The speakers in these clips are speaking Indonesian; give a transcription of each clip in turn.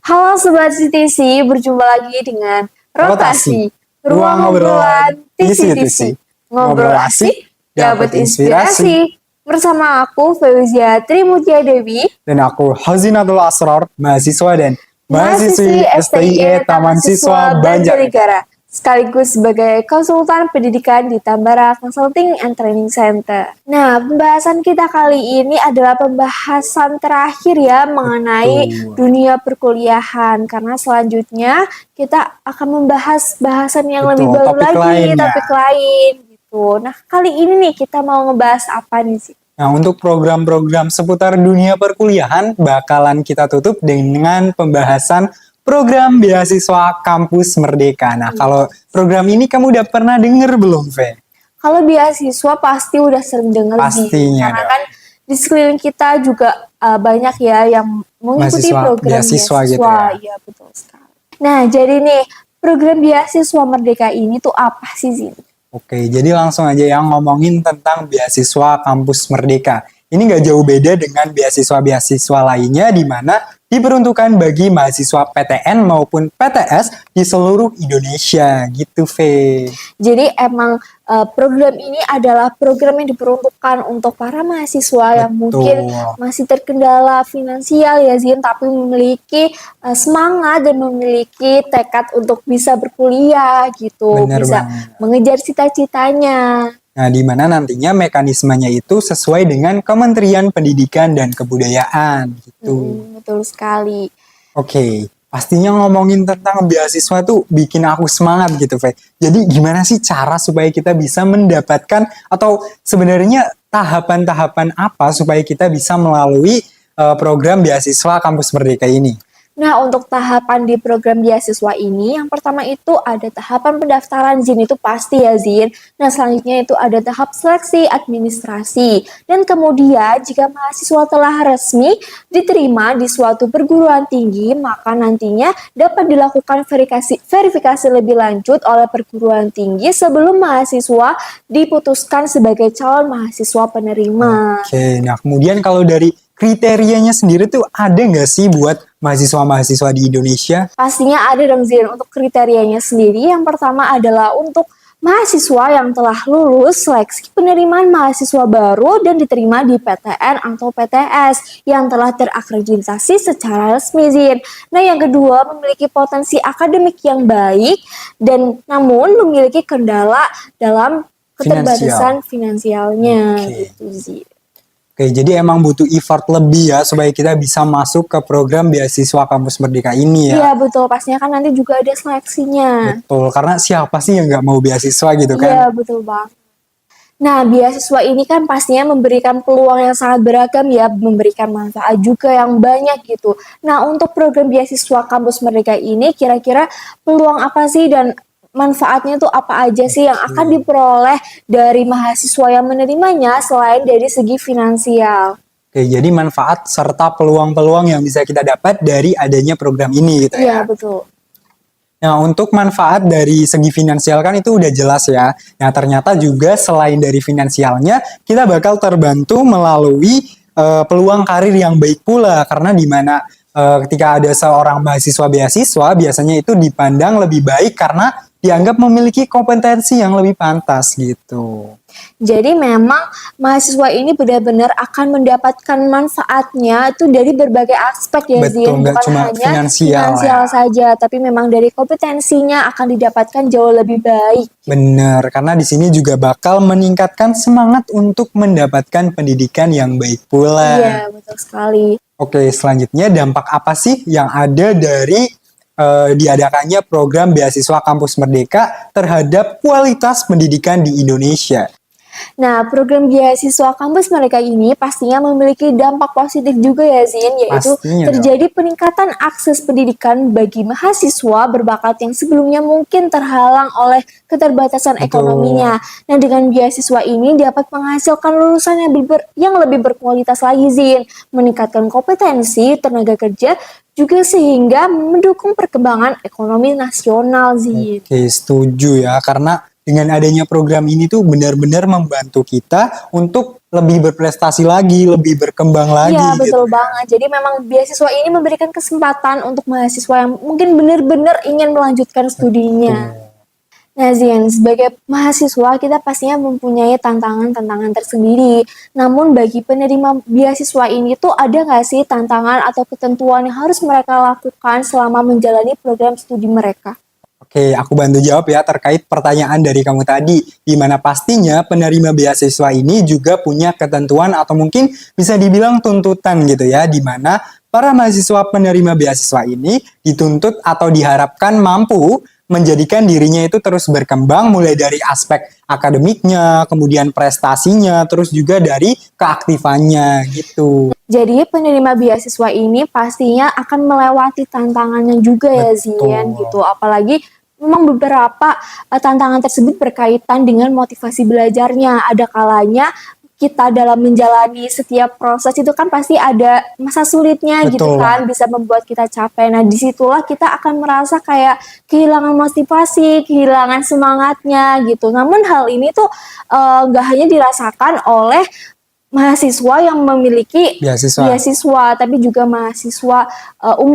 Halo Sobat CTC, berjumpa lagi dengan Rotasi, ruang obrolan TC-TC. Ngobrol asik, dapat inspirasi. Bersama aku, Fauzia Trimutia Dewi. Dan aku, Hazinatul Asrar, mahasiswa dan mahasiswi STIE Taman Siswa Banjarnegara. Sekaligus sebagai konsultan pendidikan di Tambara Consulting and Training Center. Nah, pembahasan kita kali ini adalah pembahasan terakhir ya mengenai dunia perkuliahan. Karena selanjutnya kita akan membahas bahasan yang lebih baru lagi, topik lain gitu. Nah, kali ini nih kita mau ngebahas apa nih sih? Nah, untuk program-program seputar dunia perkuliahan bakalan kita tutup dengan pembahasan program beasiswa Kampus Merdeka. Nah, kalau program ini kamu udah pernah denger belum, Fe? Kalau beasiswa pasti udah sering denger sih. Pastinya Karena kan di sekeliling kita juga banyak ya yang mengikuti program beasiswa. Gitu ya? Iya, betul sekali. Nah, jadi nih program beasiswa Merdeka ini tuh apa sih, Zin? Oke, jadi langsung aja yang ngomongin tentang beasiswa Kampus Merdeka. Ini nggak jauh beda dengan beasiswa-beasiswa lainnya di mana diperuntukkan bagi mahasiswa PTN maupun PTS di seluruh Indonesia gitu, Fe. Jadi emang program ini adalah program yang diperuntukkan untuk para mahasiswa yang mungkin masih terkendala finansial ya Zin, tapi memiliki semangat dan memiliki tekad untuk bisa berkuliah gitu, bisa mengejar cita-citanya. Nah, di mana nantinya mekanismenya itu sesuai dengan Kementerian Pendidikan dan Kebudayaan gitu. Betul sekali. Oke, pastinya ngomongin tentang beasiswa tuh bikin aku semangat gitu, Fe. Jadi gimana sih cara supaya kita bisa mendapatkan atau sebenarnya tahapan-tahapan apa supaya kita bisa melalui program beasiswa Kampus Merdeka ini? Nah, untuk tahapan di program beasiswa ini, yang pertama itu ada tahapan pendaftaran Zin, itu pasti ya Zin. Nah, selanjutnya itu ada tahap seleksi administrasi. Dan kemudian jika mahasiswa telah resmi diterima di suatu perguruan tinggi, maka nantinya dapat dilakukan verifikasi lebih lanjut oleh perguruan tinggi sebelum mahasiswa diputuskan sebagai calon mahasiswa penerima. Oke, nah kemudian kalau dari kriterianya sendiri tuh ada nggak sih buat mahasiswa-mahasiswa di Indonesia? Pastinya ada dong Zin. Untuk kriterianya sendiri, yang pertama adalah untuk mahasiswa yang telah lulus seleksi penerimaan mahasiswa baru dan diterima di PTN atau PTS yang telah terakreditasi secara resmi Zin. Nah, yang kedua memiliki potensi akademik yang baik dan namun memiliki kendala dalam keterbatasan finansialnya gitu Zin. Oke, jadi emang butuh effort lebih ya supaya kita bisa masuk ke program beasiswa Kampus Merdeka ini ya. Iya betul, pastinya kan nanti juga ada seleksinya. Betul, karena siapa sih yang nggak mau beasiswa gitu kan? Iya betul bang. Nah, beasiswa ini kan pastinya memberikan peluang yang sangat beragam ya, memberikan manfaat juga yang banyak gitu. Nah, untuk program beasiswa Kampus Merdeka ini kira-kira peluang apa sih dan manfaatnya tuh apa aja sih yang akan diperoleh dari mahasiswa yang menerimanya selain dari segi finansial? Oke, jadi manfaat serta peluang-peluang yang bisa kita dapat dari adanya program ini gitu ya? Iya, betul. Nah, untuk manfaat dari segi finansial kan itu udah jelas ya. Nah, ternyata juga selain dari finansialnya, kita bakal terbantu melalui peluang karir yang baik pula. Karena di mana ketika ada seorang mahasiswa beasiswa, biasanya itu dipandang lebih baik karena dianggap memiliki kompetensi yang lebih pantas gitu. Jadi memang mahasiswa ini benar-benar akan mendapatkan manfaatnya itu dari berbagai aspek ya Zin, bukan cuma hanya finansial saja, tapi memang dari kompetensinya akan didapatkan jauh lebih baik. Bener, karena di sini juga bakal meningkatkan semangat untuk mendapatkan pendidikan yang baik pula. Iya, betul sekali. Oke, selanjutnya dampak apa sih yang ada dari diadakannya program beasiswa Kampus Merdeka terhadap kualitas pendidikan di Indonesia? Nah, program beasiswa Kampus Merdeka ini pastinya memiliki dampak positif juga ya Zin, yaitu terjadi peningkatan akses pendidikan bagi mahasiswa berbakat yang sebelumnya mungkin terhalang oleh keterbatasan ekonominya. Nah, dengan beasiswa ini dapat menghasilkan lulusan yang lebih berkualitas lagi Zin, meningkatkan kompetensi tenaga kerja juga sehingga mendukung perkembangan ekonomi nasional Zin. Oke, setuju ya, karena dengan adanya program ini tuh benar-benar membantu kita untuk lebih berprestasi lagi, lebih berkembang lagi Iya, gitu. betul banget. Jadi memang beasiswa ini memberikan kesempatan untuk mahasiswa yang mungkin benar-benar ingin melanjutkan studinya. Tuh. Nah, Zian, sebagai mahasiswa kita pastinya mempunyai tantangan-tantangan tersendiri. Namun bagi penerima beasiswa ini tuh ada nggak sih tantangan atau ketentuan yang harus mereka lakukan selama menjalani program studi mereka? Oke, aku bantu jawab ya terkait pertanyaan dari kamu tadi, di mana pastinya penerima beasiswa ini juga punya ketentuan atau mungkin bisa dibilang tuntutan gitu ya, di mana para mahasiswa penerima beasiswa ini dituntut atau diharapkan mampu menjadikan dirinya itu terus berkembang mulai dari aspek akademiknya, kemudian prestasinya, terus juga dari keaktifannya gitu. Jadi penerima beasiswa ini pastinya akan melewati tantangannya juga ya Zian Betul. gitu. Apalagi memang beberapa tantangan tersebut berkaitan dengan motivasi belajarnya. Ada kalanya kita dalam menjalani setiap proses itu kan pasti ada masa sulitnya gitu Betul. kan, bisa membuat kita capek. Nah disitulah kita akan merasa kayak kehilangan motivasi, kehilangan semangatnya gitu. Namun hal ini tuh nggak hanya dirasakan oleh mahasiswa yang memiliki beasiswa, tapi juga mahasiswa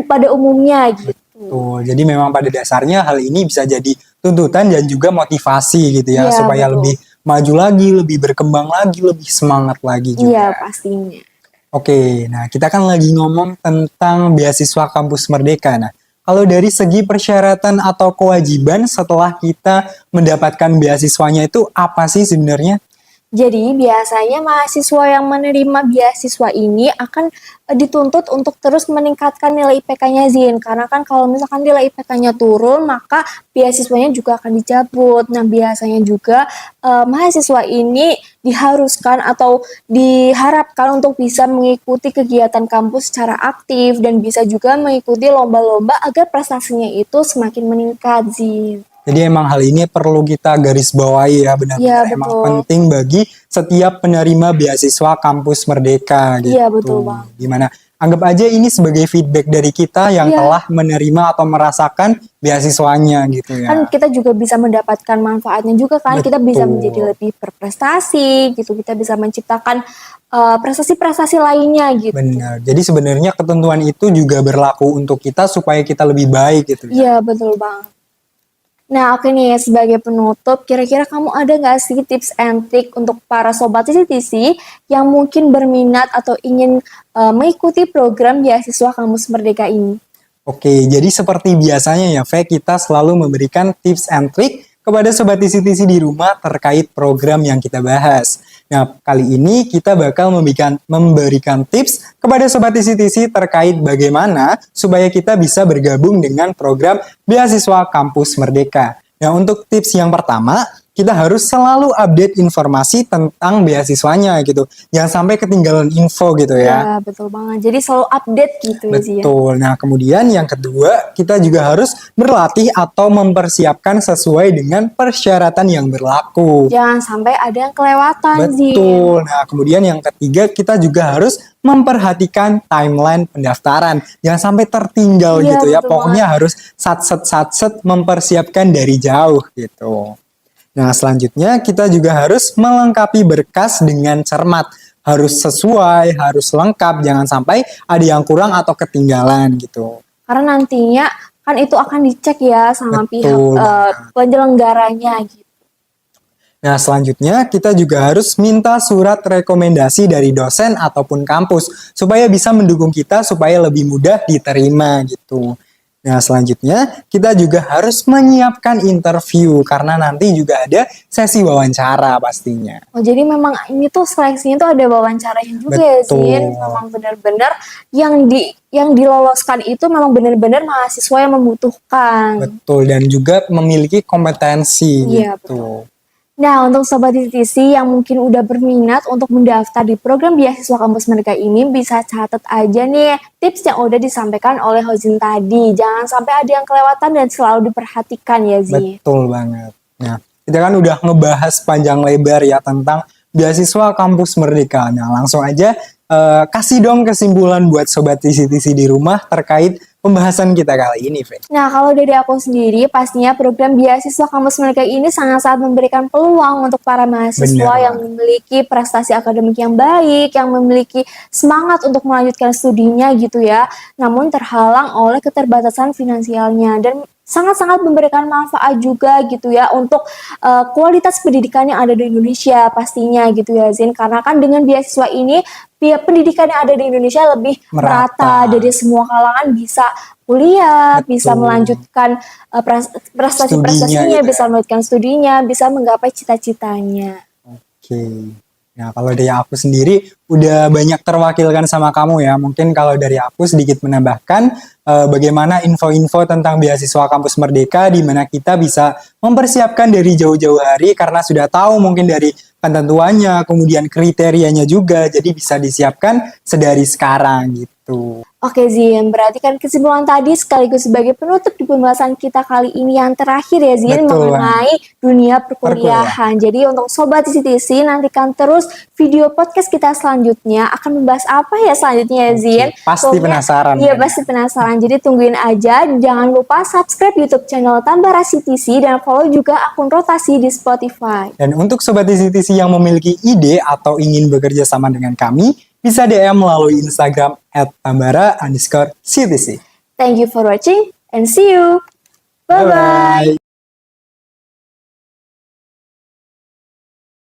pada umumnya gitu. Tuh, jadi memang pada dasarnya hal ini bisa jadi tuntutan dan juga motivasi gitu ya, Iya, supaya betul. lebih maju lagi, lebih berkembang lagi, lebih semangat lagi Iya, juga. pastinya. Oke, nah kita kan lagi ngomong tentang beasiswa Kampus Merdeka. Nah, kalau dari segi persyaratan atau kewajiban setelah kita mendapatkan beasiswanya itu apa sih sebenarnya? Jadi biasanya mahasiswa yang menerima beasiswa ini akan dituntut untuk terus meningkatkan nilai IPK-nya Zin. Karena kan kalau misalkan nilai IPK-nya turun, maka beasiswanya juga akan dicabut. Nah biasanya juga mahasiswa ini diharuskan atau diharapkan untuk bisa mengikuti kegiatan kampus secara aktif dan bisa juga mengikuti lomba-lomba agar prestasinya itu semakin meningkat Zin. Jadi emang hal ini perlu kita garis bawahi ya, benar-benar Iya emang betul. penting bagi setiap penerima beasiswa Kampus Merdeka gitu. Iya betul Bang. Gimana? Anggap aja ini sebagai feedback dari kita yang Iya. telah menerima atau merasakan beasiswanya gitu ya. Kan kita juga bisa mendapatkan manfaatnya juga kan, kita bisa Betul. menjadi lebih berprestasi gitu, kita bisa menciptakan prestasi-prestasi lainnya gitu. Benar. Jadi sebenarnya ketentuan itu juga berlaku untuk kita supaya kita lebih baik gitu ya. Iya betul Bang. Nah oke nih sebagai penutup, kira-kira kamu ada nggak sih tips and trick untuk para sobat TC yang mungkin berminat atau ingin mengikuti program beasiswa Kampus Merdeka ini? Oke, jadi seperti biasanya ya, Ve, kita selalu memberikan tips and trick kepada sobat TC di rumah terkait program yang kita bahas. Nah, kali ini kita bakal memberikan tips kepada sobat TC terkait bagaimana supaya kita bisa bergabung dengan program beasiswa Kampus Merdeka. Nah, untuk tips yang pertama, kita harus selalu update informasi tentang beasiswanya gitu. Jangan sampai ketinggalan info gitu ya. Ya betul banget, jadi selalu update gitu ya Zia. Betul. Nah, kemudian yang kedua, kita juga harus berlatih atau mempersiapkan sesuai dengan persyaratan yang berlaku. Jangan sampai ada yang kelewatan Zia. Betul. Nah, kemudian yang ketiga, kita juga harus memperhatikan timeline pendaftaran. Jangan sampai tertinggal Iya, gitu ya. betul Pokoknya harus satset mempersiapkan dari jauh gitu. Nah, selanjutnya kita juga harus melengkapi berkas dengan cermat. Harus sesuai, harus lengkap, jangan sampai ada yang kurang atau ketinggalan gitu. Karena nantinya kan itu akan dicek ya sama Betul pihak banget. penyelenggaranya gitu. Nah, selanjutnya kita juga harus minta surat rekomendasi dari dosen ataupun kampus supaya bisa mendukung kita supaya lebih mudah diterima gitu. Nah, selanjutnya kita juga harus menyiapkan interview karena nanti juga ada sesi wawancara pastinya. Oh, jadi memang ini tuh seleksinya tuh ada wawancaranya juga ya Betul. Zin. Memang benar-benar yang diloloskan itu memang benar-benar mahasiswa yang membutuhkan. Betul, dan juga memiliki kompetensi Iya, gitu. Nah, untuk sobat TTC yang mungkin udah berminat untuk mendaftar di program beasiswa kampus mereka ini, bisa catat aja nih tips yang udah disampaikan oleh Hozin tadi. Jangan sampai ada yang kelewatan dan selalu diperhatikan ya, Zi. Betul banget. Nah, kita kan udah ngebahas panjang lebar ya tentang beasiswa kampus Merdeka. Nah, langsung aja kasih dong kesimpulan buat Sobat TC-TC di rumah terkait pembahasan kita kali ini, Fe. Nah, kalau dari aku sendiri, pastinya program beasiswa Kampus Merdeka ini sangat-sangat memberikan peluang untuk para mahasiswa Bener. yang memiliki prestasi akademik yang baik, yang memiliki semangat untuk melanjutkan studinya gitu ya, namun terhalang oleh keterbatasan finansialnya dan sangat-sangat memberikan manfaat juga gitu ya untuk kualitas pendidikan yang ada di Indonesia pastinya gitu ya Zin, karena kan dengan beasiswa ini pendidikan yang ada di Indonesia lebih merata, dari semua kalangan bisa kuliah, bisa Betul. melanjutkan prestasi-prestasinya, Studinya gitu bisa melanjutkan studinya, bisa menggapai cita-citanya. Oke. Nah, kalau dari aku sendiri udah banyak terwakilkan sama kamu ya. Mungkin kalau dari aku sedikit menambahkan bagaimana info-info tentang beasiswa Kampus Merdeka di mana kita bisa mempersiapkan dari jauh-jauh hari karena sudah tahu mungkin dari ketentuannya, kemudian kriterianya juga. Jadi bisa disiapkan sedari sekarang gitu. Oke Zin, berarti kan kesimpulan tadi sekaligus sebagai penutup di pembahasan kita kali ini yang terakhir ya Zin, Betul. mengenai dunia perkuliahan. Jadi untuk Sobat TC-TC nantikan terus video podcast kita selanjutnya akan membahas apa ya selanjutnya ya Zin. Pasti penasaran. Iya pasti penasaran, jadi tungguin aja. Jangan lupa subscribe YouTube channel Tambara CTC dan follow juga akun Rotasi di Spotify. Dan untuk Sobat TC-TC yang memiliki ide atau ingin bekerja sama dengan kami, bisa DM melalui Instagram @tambara_CTC. Thank you for watching and see you. Bye-bye.